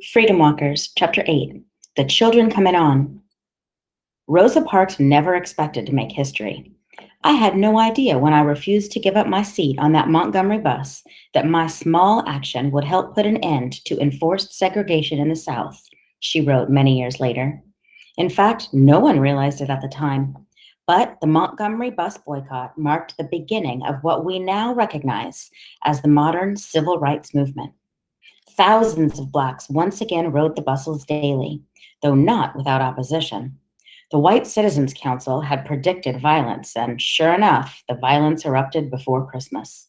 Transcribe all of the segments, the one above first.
Freedom Walkers, Chapter 8, The Children Coming On. Rosa Parks never expected to make history. I had no idea when I refused to give up my seat on that Montgomery bus that my small action would help put an end to enforced segregation in the South, she wrote many years later. In fact, no one realized it at the time. But the Montgomery bus boycott marked the beginning of what we now recognize as the modern civil rights movement. Thousands of Blacks once again rode the buses daily, though not without opposition. The White Citizens Council had predicted violence, and sure enough, the violence erupted before Christmas.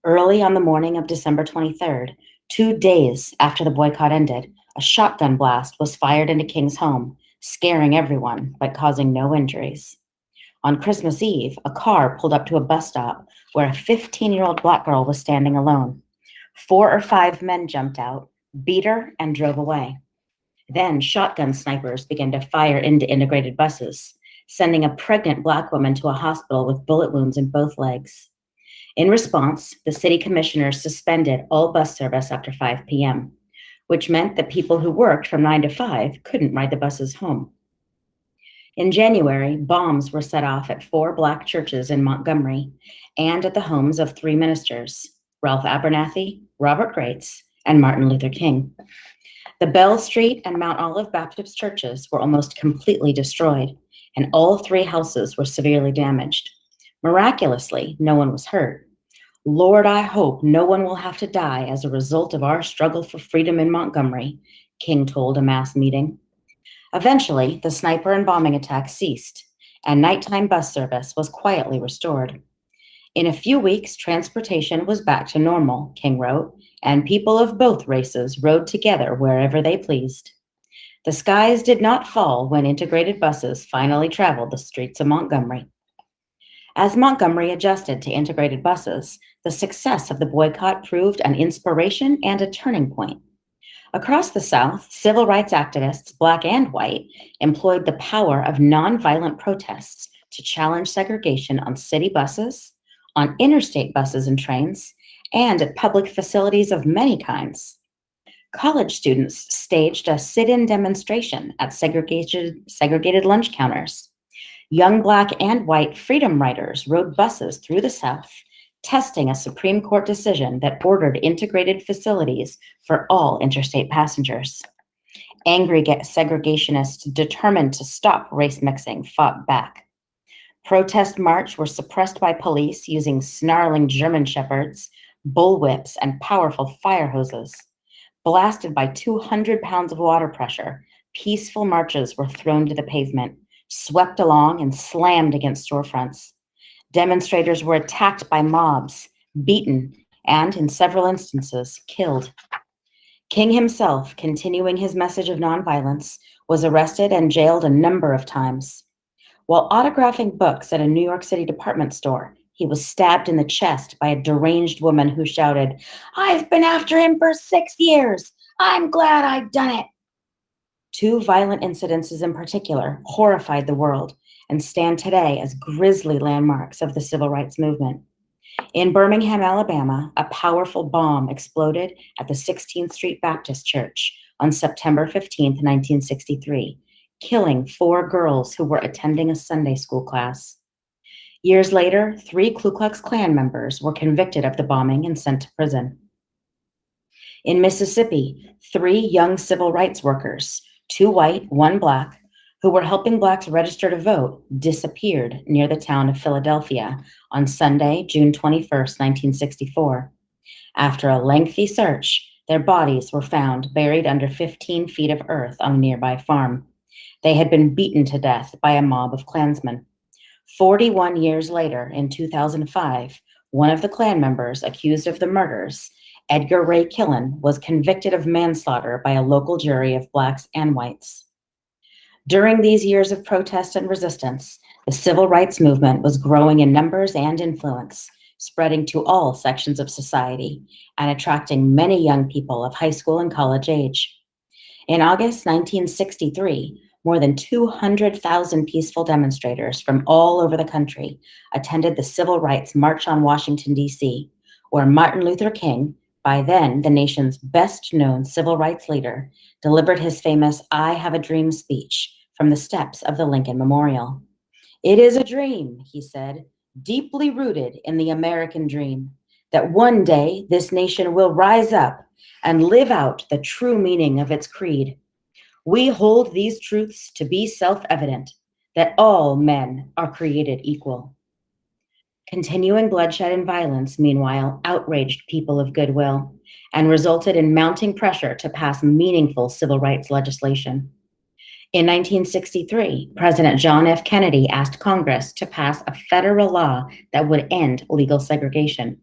Early on the morning of December 23rd, 2 days after the boycott ended, a shotgun blast was fired into King's home, scaring everyone but causing no injuries. On Christmas Eve, a car pulled up to a bus stop where a 15-year-old Black girl was standing alone. 4 or 5 men jumped out, beat her, and drove away. Then shotgun snipers began to fire into integrated buses, sending a pregnant Black woman to a hospital with bullet wounds in both legs. In response, the city commissioners suspended all bus service after 5 p.m., which meant that people who worked from 9 to 5 couldn't ride the buses home. In January, bombs were set off at 4 Black churches in Montgomery and at the homes of 3 ministers, Ralph Abernathy, Robert Grates, and Martin Luther King. The Bell Street and Mount Olive Baptist churches were almost completely destroyed, and all 3 houses were severely damaged. Miraculously, no one was hurt. Lord, I hope no one will have to die as a result of our struggle for freedom in Montgomery, King told a mass meeting. Eventually, the sniper and bombing attacks ceased, and nighttime bus service was quietly restored. In a few weeks, transportation was back to normal, King wrote, and people of both races rode together wherever they pleased. The skies did not fall when integrated buses finally traveled the streets of Montgomery. As Montgomery adjusted to integrated buses, the success of the boycott proved an inspiration and a turning point. Across the South, civil rights activists, Black and white, employed the power of nonviolent protests to challenge segregation on city buses, on interstate buses and trains, and at public facilities of many kinds. College students staged a sit-in demonstration at segregated lunch counters. Young Black and white freedom riders rode buses through the South, testing a Supreme Court decision that ordered integrated facilities for all interstate passengers. Angry segregationists determined to stop race mixing fought back. Protest march were suppressed by police using snarling German shepherds, bullwhips, and powerful fire hoses. Blasted by 200 pounds of water pressure, peaceful marches were thrown to the pavement, swept along, and slammed against storefronts. Demonstrators were attacked by mobs, beaten, and, in several instances, killed. King himself, continuing his message of nonviolence, was arrested and jailed a number of times. While autographing books at a New York City department store, he was stabbed in the chest by a deranged woman who shouted, "I've been after him for 6 years. I'm glad I've done it." 2 violent incidences in particular horrified the world and stand today as grisly landmarks of the civil rights movement. In Birmingham, Alabama, a powerful bomb exploded at the 16th Street Baptist Church on September 15, 1963, killing 4 girls who were attending a Sunday school class. Years later, 3 Ku Klux Klan members were convicted of the bombing and sent to prison. In Mississippi, 3 young civil rights workers, 2 white, 1 Black, who were helping Blacks register to vote, disappeared near the town of Philadelphia on Sunday, June 21, 1964. After a lengthy search, their bodies were found buried under 15 feet of earth on a nearby farm. They had been beaten to death by a mob of Klansmen. 41 years later, in 2005, one of the Klan members accused of the murders, Edgar Ray Killen, was convicted of manslaughter by a local jury of Blacks and whites. During these years of protest and resistance, the civil rights movement was growing in numbers and influence, spreading to all sections of society and attracting many young people of high school and college age. In August 1963, more than 200,000 peaceful demonstrators from all over the country attended the Civil Rights March on Washington, D.C., where Martin Luther King, By then, the nation's best-known civil rights leader delivered his famous I Have a Dream speech from the steps of the Lincoln Memorial. "It is a dream," he said, "deeply rooted in the American dream, that one day this nation will rise up and live out the true meaning of its creed. We hold these truths to be self-evident, that all men are created equal." Continuing bloodshed and violence, meanwhile, outraged people of goodwill and resulted in mounting pressure to pass meaningful civil rights legislation. In 1963, President John F. Kennedy asked Congress to pass a federal law that would end legal segregation.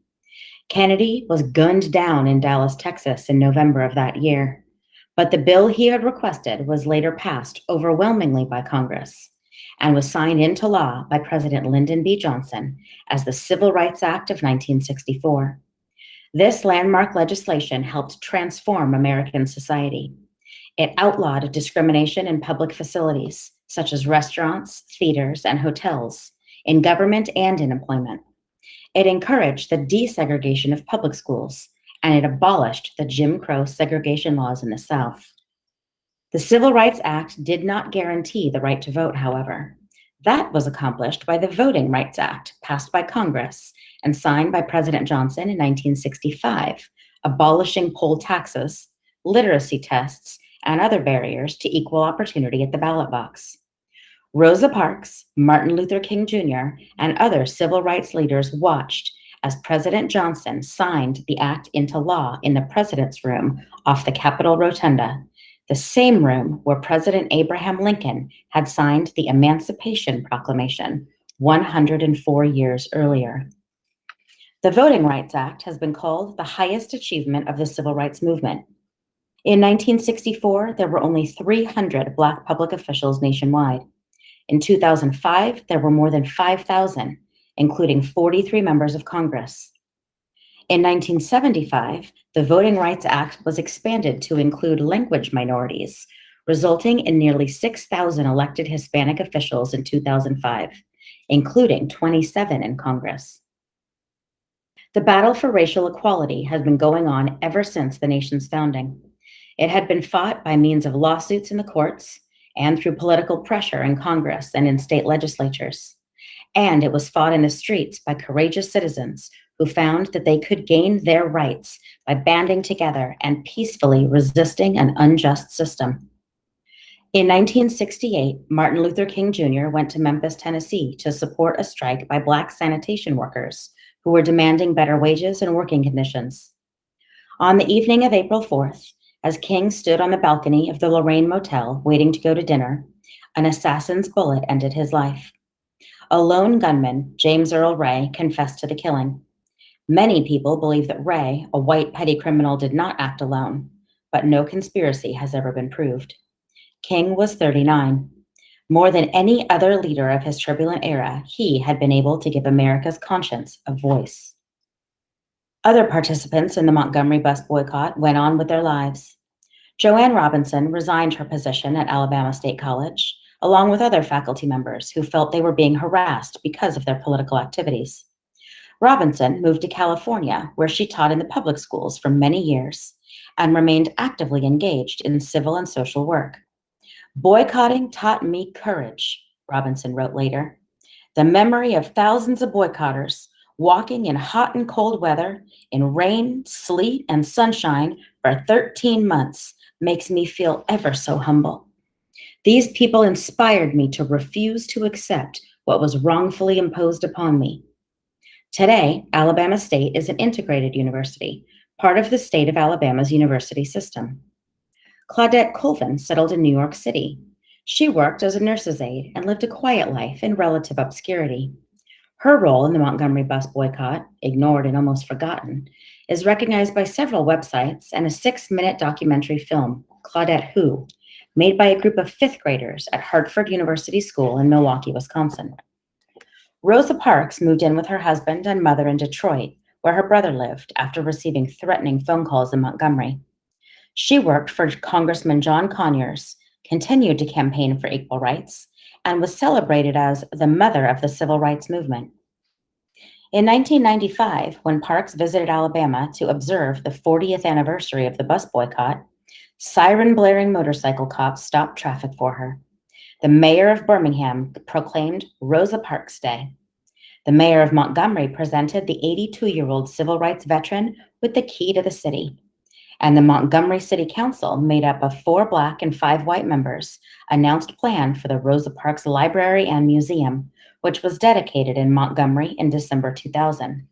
Kennedy was gunned down in Dallas, Texas in November of that year, but the bill he had requested was later passed overwhelmingly by Congress and was signed into law by President Lyndon B. Johnson as the Civil Rights Act of 1964. This landmark legislation helped transform American society. It outlawed discrimination in public facilities, such as restaurants, theaters, and hotels, in government and in employment. It encouraged the desegregation of public schools, and it abolished the Jim Crow segregation laws in the South. The Civil Rights Act did not guarantee the right to vote, however. That was accomplished by the Voting Rights Act, passed by Congress and signed by President Johnson in 1965, abolishing poll taxes, literacy tests, and other barriers to equal opportunity at the ballot box. Rosa Parks, Martin Luther King Jr., and other civil rights leaders watched as President Johnson signed the act into law in the President's Room off the Capitol Rotunda, the same room where President Abraham Lincoln had signed the Emancipation Proclamation 104 years earlier. The Voting Rights Act has been called the highest achievement of the civil rights movement. In 1964, there were only 300 Black public officials nationwide. In 2005, there were more than 5,000, including 43 members of Congress. In 1975, the Voting Rights Act was expanded to include language minorities, resulting in nearly 6,000 elected Hispanic officials in 2005, including 27 in Congress. The battle for racial equality has been going on ever since the nation's founding. It had been fought by means of lawsuits in the courts and through political pressure in Congress and in state legislatures. And it was fought in the streets by courageous citizens who found that they could gain their rights by banding together and peacefully resisting an unjust system. In 1968, Martin Luther King Jr. went to Memphis, Tennessee to support a strike by Black sanitation workers who were demanding better wages and working conditions. On the evening of April 4th, as King stood on the balcony of the Lorraine Motel waiting to go to dinner, an assassin's bullet ended his life. A lone gunman, James Earl Ray, confessed to the killing. Many people believe that Ray, a white petty criminal, did not act alone, but no conspiracy has ever been proved. King was 39. More than any other leader of his turbulent era, he had been able to give America's conscience a voice. Other participants in the Montgomery bus boycott went on with their lives. Joanne Robinson resigned her position at Alabama State College, along with other faculty members who felt they were being harassed because of their political activities. Robinson moved to California, where she taught in the public schools for many years and remained actively engaged in civil and social work. "Boycotting taught me courage," Robinson wrote later. "The memory of thousands of boycotters walking in hot and cold weather, in rain, sleet, and sunshine for 13 months makes me feel ever so humble. These people inspired me to refuse to accept what was wrongfully imposed upon me." Today, Alabama State is an integrated university, part of the state of Alabama's university system. Claudette Colvin settled in New York City. She worked as a nurse's aide and lived a quiet life in relative obscurity. Her role in the Montgomery bus boycott, ignored and almost forgotten, is recognized by several websites and a 6-minute documentary film, Claudette Who, made by a group of fifth graders at Hartford University School in Milwaukee, Wisconsin. Rosa Parks moved in with her husband and mother in Detroit, where her brother lived, after receiving threatening phone calls in Montgomery. She worked for Congressman John Conyers, continued to campaign for equal rights, and was celebrated as the mother of the civil rights movement. In 1995, when Parks visited Alabama to observe the 40th anniversary of the bus boycott, siren blaring motorcycle cops stopped traffic for her. The mayor of Birmingham proclaimed Rosa Parks Day. The mayor of Montgomery presented the 82-year-old civil rights veteran with the key to the city. And the Montgomery City Council, made up of 4 Black and 5 white members, announced plan for the Rosa Parks Library and Museum, which was dedicated in Montgomery in December 2000.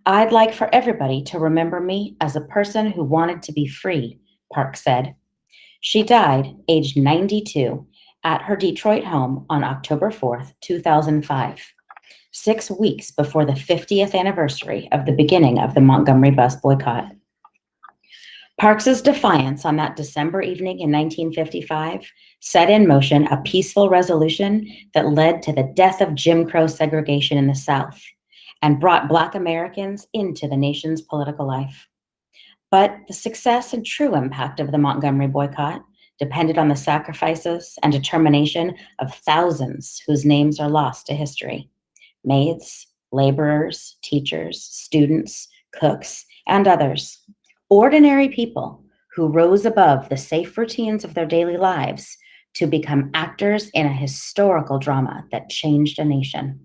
"I'd like for everybody to remember me as a person who wanted to be free," Parks said. She died, aged 92, at her Detroit home on October 4th, 2005, 6 weeks before the 50th anniversary of the beginning of the Montgomery bus boycott. Parks's defiance on that December evening in 1955 set in motion a peaceful resolution that led to the death of Jim Crow segregation in the South and brought Black Americans into the nation's political life. But the success and true impact of the Montgomery boycott depended on the sacrifices and determination of thousands whose names are lost to history: maids, laborers, teachers, students, cooks, and others. Ordinary people who rose above the safe routines of their daily lives to become actors in a historical drama that changed a nation.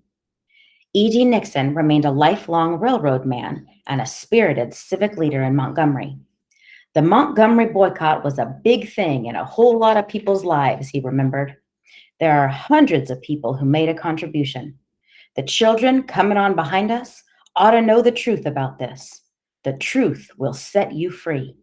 E.D. Nixon remained a lifelong railroad man and a spirited civic leader in Montgomery. "The Montgomery boycott was a big thing in a whole lot of people's lives," he remembered. "There are hundreds of people who made a contribution. The children coming on behind us ought to know the truth about this. The truth will set you free."